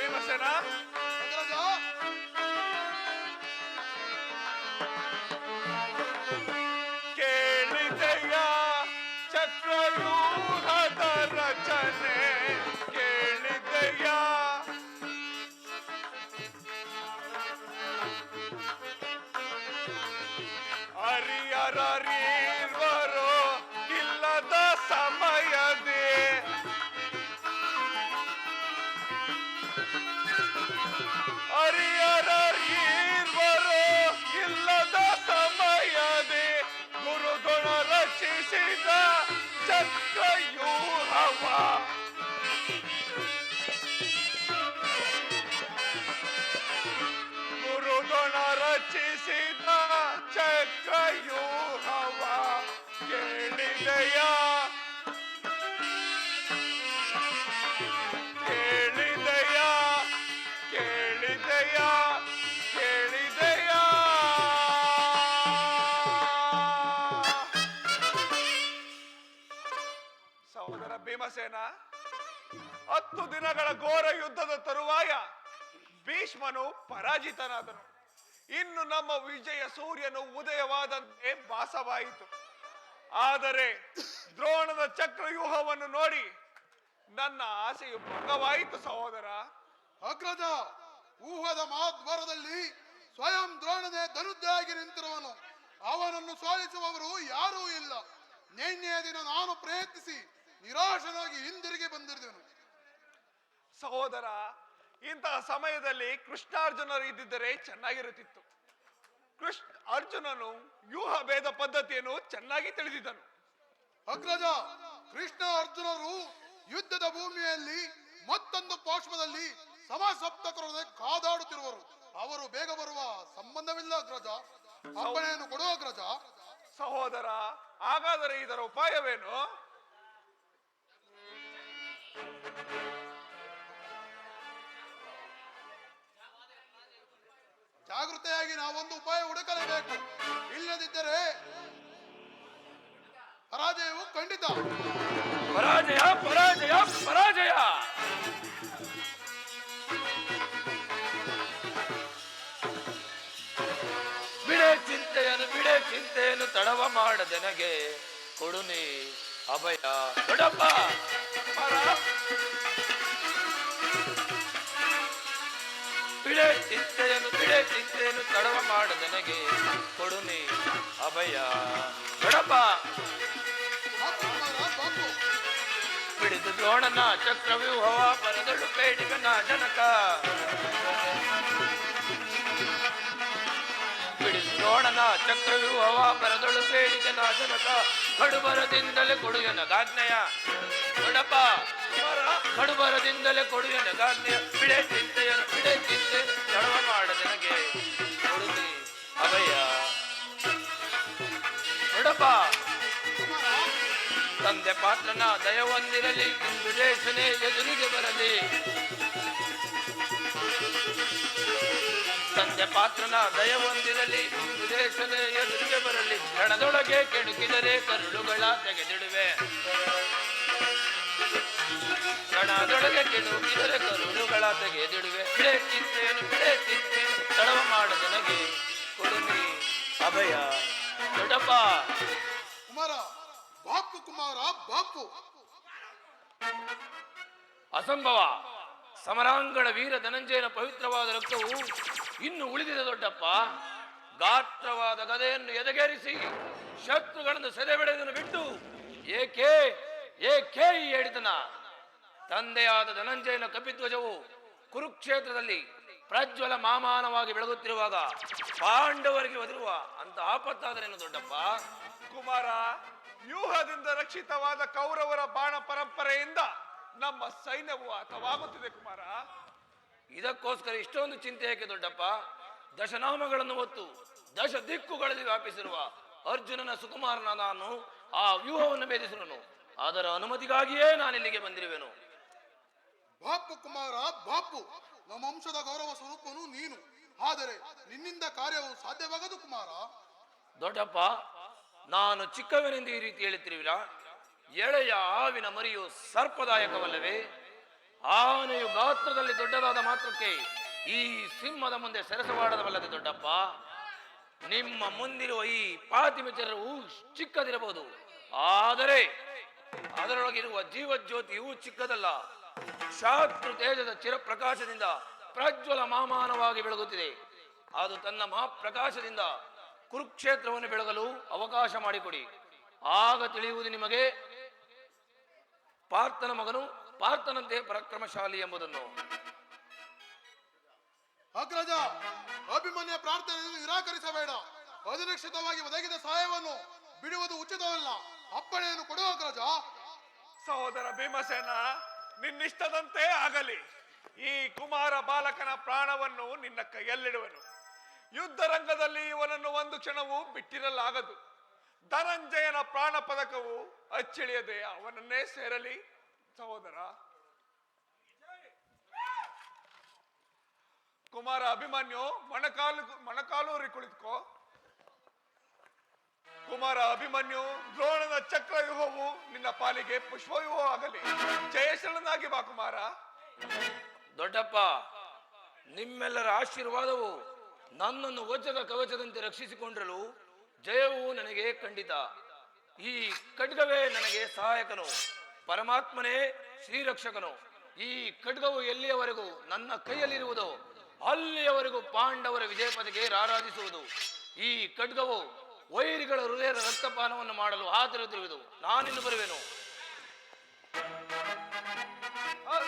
ಭೀಮಸೇನ. ಕೇಳಿದೆಯ ಚಕ್ರವ್ಯೂಹದ ರಚನೆ, ಕೇಳಿದೆಯ ಹರಿಯರೀರ್ವರು ಇಲ್ಲದ ಸಮಯದೇ ಹರಿಯರೀರ್ವರು ಇಲ್ಲದ ಸಮಯದೇ ಗುರುಗುಣ ರಚಿಸಿದ ಚಕ್ರವ್ಯೂಹವ ಗುರುಗುಣ ರಚಿಸಿದ ಚಕ್ರವ್ಯೂಹವ ಕೇಳಿದೆಯ ಕೇಳಿದೆಯ ಕೇಳಿದೆಯ ಕೇಳಿದೆಯ. ಸಹೋದರ ಭೀಮಸೇನ, 10 ದಿನಗಳ ಘೋರ ಯುದ್ಧದ ತರುವಾಯ ಭೀಷ್ಮನು ಪರಾಜಿತನಾದನು. ಇನ್ನು ನಮ್ಮ ವಿಜಯ ಸೂರ್ಯನು ಉದಯವಾದಂತೆ ಭಾಸವಾಯಿತು. ಆದರೆ ದ್ರೋಣದ ಚಕ್ರವ್ಯೂಹವನ್ನು ನೋಡಿ ನನ್ನ ಆಸೆಯು ಭಂಗವಾಯಿತು ಸಹೋದರ. ಅಗ್ರಜ, ಊಹದ ಮಹಾದ್ವಾರದಲ್ಲಿ ಸ್ವಯಂ ದ್ರೋಣನೇ ಧನುದ್ದಾಗಿ ನಿಂತಿರುವನು. ಅವನನ್ನು ಸೋಲಿಸುವವರು ಯಾರೂ ಇಲ್ಲ. ನಿನ್ನೆಯ ದಿನ ನಾನು ಪ್ರಯತ್ನಿಸಿ ನಿರಾಶನಾಗಿ ಹಿಂದಿರುಗಿ ಬಂದಿರುವೆನು. ಸಹೋದರ, ಇಂತಹ ಸಮಯದಲ್ಲಿ ಕೃಷ್ಣಾರ್ಜುನರು ಇದ್ದಿದ್ದರೆ ಚೆನ್ನಾಗಿರುತ್ತಿತ್ತು. ಅರ್ಜುನನು ವ್ಯೂಹ ಭೇದ ಪದ್ಧತಿಯನ್ನು ಚೆನ್ನಾಗಿ ತಿಳಿದಿದ್ದನು. ಅಗ್ರಜ, ಕೃಷ್ಣ ಅರ್ಜುನರು ಯುದ್ಧದ ಭೂಮಿಯಲ್ಲಿ ಮತ್ತೊಂದು ಪಾರ್ಶ್ವದಲ್ಲಿ ಸಮಸಪ್ತಕರೊಂದಿಗೆ ಕಾದಾಡುತ್ತಿರುವರು. ಅವರು ಬೇಗ ಬರುವ ಸಂಬಂಧವಿಲ್ಲ ಅಗ್ರಜ. ಅಪ್ಪಣೆಯನ್ನು ಕೊಡುವ ಅಗ್ರಜ. ಸಹೋದರ, ಹಾಗಾದರೆ ಇದರ ಉಪಾಯವೇನು? ಜಾಗೃತೆಯಾಗಿ ನಾವೊಂದು ಉಪಾಯ ಹುಡುಕಲೇಬೇಕು. ಇಲ್ಲದಿದ್ದರೆ ಪರಾಜಯವು ಖಂಡಿತ. ಪರಾಜಯ ಪರಾಜಯ ಪರಾಜಯ. ಬಿಡೆ ಚಿಂತೆಯನ್ನು ತಡವ ಮಾಡದೆನಗೆ ಕೊಡುನಿ ಅಭಯ ದೊಡ್ಡಪ್ಪ. ಬಿಡೆ ಚಿಂತೆಯನ್ನು ತಡವ ಮಾಡದೆನಗೆ ಕೊಡುನಿ ಅಭಯ ದೊಡ್ಡಪ್ಪ. ಬಿಡಿದು ದ್ರೋಣನ ಚಕ್ರವ್ಯೂಹವ ಬರದಳು ಬೇಡಿಗನ ಜನಕ. ಬಿಡಿದು ದ್ರೋಣನ ಚಕ್ರವ್ಯೂಹವ ಬರದಳು ಬೇಡಿಗನ ಜನಕ. ಕಡುಬರದಿಂದಲೇ ಕೊಡುಯನಗಾಜ್ಞೆಯ ದೊಡ್ಡಪ್ಪ. ಕಡುಬರದಿಂದಲೇ ಕೊಡುಯನಗಾಜ್ಞೆಯ. ಬಿಡೆ ಚಿಂತೆಯನ್ನು ತಡವ ಮಾಡದೆನಗೆ ಕೊಡುನಿ ಅಭಯ ದೊಡ್ಡಪ್ಪ. ತಂದೆ ಪಾತ್ರನ ದಯವೊಂದಿರಲಿ, ಇಂದುಲೇಶನೇ ಎದುರಿಗೆ ಬರಲಿ. ತಂದೆ ಪಾತ್ರನ ದಯವೊಂದಿರಲಿ, ಇಂದುಲೇಶನೇ ಎದುರಿಗೆ ಬರಲಿ. ರಣದೊಳಗೆ ಕೆಣಕಿದರೆ ಕರುಳುಗಳ ತೆಗೆದಿಡುವೆ. ರಣದೊಳಗೆ ಕೆಣಕಿದರೆ ಕರುಳುಗಳ ತೆಗೆದಿಡುವೆ. ಬಿಡೆ ಚಿಂತೆಯನ್ನು ತಡವ ಮಾಡದೆನಗೆ ಕೊಡುನಿ ಅಭಯ ದೊಡ್ಡಪ್ಪ. ಕುಮಾರ ಬಾಪು, ಕುಮಾರ ಬಾಪು. ಅಸಂಭವ. ಸಮರಾಂಗಣ ವೀರ ಧನಂಜಯನ ಪವಿತ್ರವಾದ ರಕ್ತವು ಇನ್ನು ಉಳಿದಿದೆ ದೊಡ್ಡಪ್ಪ. ಗಾತ್ರವಾದ ಗದೆಯನ್ನು ಎದೆಗೇರಿಸಿ ಶತ್ರುಗಳನ್ನು ಸೆರೆಬಿಡುವುದನ್ನು ಬಿಟ್ಟು ಏಕೆ ಏಕೆ ಈ ಹೇಳಿದನ? ತಂದೆಯಾದ ಧನಂಜಯನ ಕಪಿಧ್ವಜವು ಕುರುಕ್ಷೇತ್ರದಲ್ಲಿ ಪ್ರಜ್ವಲ ಮಾಮಾನವಾಗಿ ಬೆಳಗುತ್ತಿರುವಾಗ ಪಾಂಡವರಿಗೆ ಒದರುವ ಅಂತ ಆಪತ್ತಾದರೇನು ದೊಡ್ಡಪ್ಪ? ಕುಮಾರ, ವ್ಯೂಹದಿಂದ ರಕ್ಷಿತವಾದ ಕೌರವರ ಬಾಣ ಪರಂಪರೆಯಿಂದ ನಮ್ಮ ಸೈನ್ಯವು ಹತವಾಗುತ್ತಿದೆ ಕುಮಾರ. ಇದಕ್ಕೋಸ್ಕರ ಇಷ್ಟೊಂದು ಚಿಂತೆ ಏಕೆ ದೊಡ್ಡಪ್ಪ? ದಶನಾಮಗಳನ್ನು ಹೊತ್ತು ದಶ ದಿಕ್ಕುಗಳಲ್ಲಿ ವ್ಯಾಪಿಸಿರುವ ಅರ್ಜುನನ ಸುಕುಮಾರನ ನಾನು ಆ ವ್ಯೂಹವನ್ನು ಭೇದಿಸಿರುವನು. ಅದರ ಅನುಮತಿಗಾಗಿಯೇ ನಾನಿಲ್ಲಿಗೆ ಬಂದಿರುವೆನು. ಬಾಪು ಕುಮಾರ ಬಾಪು, ನಮ್ಮ ವಂಶದ ಗೌರವ ಸ್ವರೂಪನು ನೀನು. ಆದರೆ ನಿನ್ನಿಂದ ಕಾರ್ಯವು ಸಾಧ್ಯವಾಗದು ಕುಮಾರ. ದೊಡ್ಡಪ್ಪ, ನಾನು ಚಿಕ್ಕವನೆಂದು ಈ ರೀತಿ ಹೇಳುತ್ತಿರುವಿರಾ? ಎಳೆಯ ಹಾವಿನ ಮರಿಯು ಸರ್ಪದಾಯಕವಲ್ಲವೇ? ಆನೆಯು ಗಾತ್ರದಲ್ಲಿ ದೊಡ್ಡದಾದ ಮಾತ್ರಕ್ಕೆ ಈ ಸಿಂಹದ ಮುಂದೆ ಸೆರಸವಾಡದವಲ್ಲದೆ ದೊಡ್ಡಪ್ಪ. ನಿಮ್ಮ ಮುಂದಿರುವ ಈ ಪಾತಿಮೆಚರವು ಚಿಕ್ಕದಿರಬಹುದು, ಆದರೆ ಅದರೊಳಗಿರುವ ಜೀವಜ್ಯೋತಿಯು ಚಿಕ್ಕದಲ್ಲ. ಶಾಸ್ತ್ರ ತೇಜದ ಚಿರಪ್ರಕಾಶದಿಂದ ಪ್ರಜ್ವಲ ಮಾಮಾನವಾಗಿ ಬೆಳಗುತ್ತಿದೆ. ಅದು ತನ್ನ ಮಹಾಪ್ರಕಾಶದಿಂದ ಕುರುಕ್ಷೇತ್ರವನ್ನು ಬೆಳಗಲು ಅವಕಾಶ ಮಾಡಿಕೊಡಿ. ಆಗ ತಿಳಿಯುವುದು ನಿಮಗೆ ಪಾರ್ಥನ ಮಗನು ಪಾರ್ಥನಂತೆ ಪರಾಕ್ರಮಶಾಲಿ ಎಂಬುದನ್ನು. ಅಗ್ರಜ, ಅಭಿಮನ್ಯ ಪ್ರಾರ್ಥನೆಯನ್ನು ನಿರಾಕರಿಸಬೇಡ. ಅನಿರೀಕ್ಷಿತವಾಗಿ ಒದಗಿದ ಸಹಾಯವನ್ನು ಬಿಡುವುದು ಉಚಿತವಲ್ಲ. ಅಪ್ಪಣೆಯನ್ನು ಕೊಡು ಅಗ್ರಜ. ಸಹೋದರ ಭೀಮಸೇನ, ನಿನ್ನಿಷ್ಟದಂತೆ ಆಗಲಿ. ಈ ಕುಮಾರ ಬಾಲಕನ ಪ್ರಾಣವನ್ನು ನಿನ್ನ ಕೈಯಲ್ಲಿಡುವನು. ಯುದ್ಧ ರಂಗದಲ್ಲಿ ಇವನನ್ನು ಒಂದು ಕ್ಷಣವೂ ಬಿಟ್ಟಿರಲಾಗದು. ಧನಂಜಯನ ಪ್ರಾಣ ಪದಕವು ಅಚ್ಚಿಳಿಯದೆ ಅವನನ್ನೇ ಸೇರಲಿ. ಸಹೋದರ ಕುಮಾರ ಅಭಿಮನ್ಯು, ಮೊಣಕಾಲೂರಿ ಕುಳಿತುಕೋ. ಕುಮಾರ ಅಭಿಮನ್ಯು, ದ್ರೋಣನ ಚಕ್ರವ್ಯೂಹವು ನಿನ್ನ ಪಾಲಿಗೆ ಪುಷ್ಪವ್ಯೂಹ ಆಗಲಿ. ಜಯಶೀಲನಾಗಿ ಬಾ ಕುಮಾರ. ದೊಡ್ಡಪ್ಪ, ನಿಮ್ಮೆಲ್ಲರ ಆಶೀರ್ವಾದವು ನನ್ನನ್ನು ವಜ್ರದ ಕವಚದಂತೆ ರಕ್ಷಿಸಿಕೊಂಡರೂ ಜಯವು ನನಗೆ ಖಂಡಿತ. ಈ ಖಡ್ಗವೇ ನನಗೆ ಸಹಾಯಕನು, ಪರಮಾತ್ಮನೇ ಶ್ರೀರಕ್ಷಕನು. ಈ ಖಡ್ಗವು ಎಲ್ಲಿಯವರೆಗೂ ನನ್ನ ಕೈಯಲ್ಲಿರುವುದೋ ಅಲ್ಲಿಯವರೆಗೂ ಪಾಂಡವರ ವಿಜಯ ಪದಕ್ಕೆ ರಾರಾಜಿಸುವುದು. ಈ ಖಡ್ಗವು ವೈರಿಗಳ ಹೃದಯದ ರಕ್ತಪಾನವನ್ನು ಮಾಡಲು ಹಾತೊರೆತಿರುವುದು. ನಾನಿನ್ನು ಬರುವೆನು.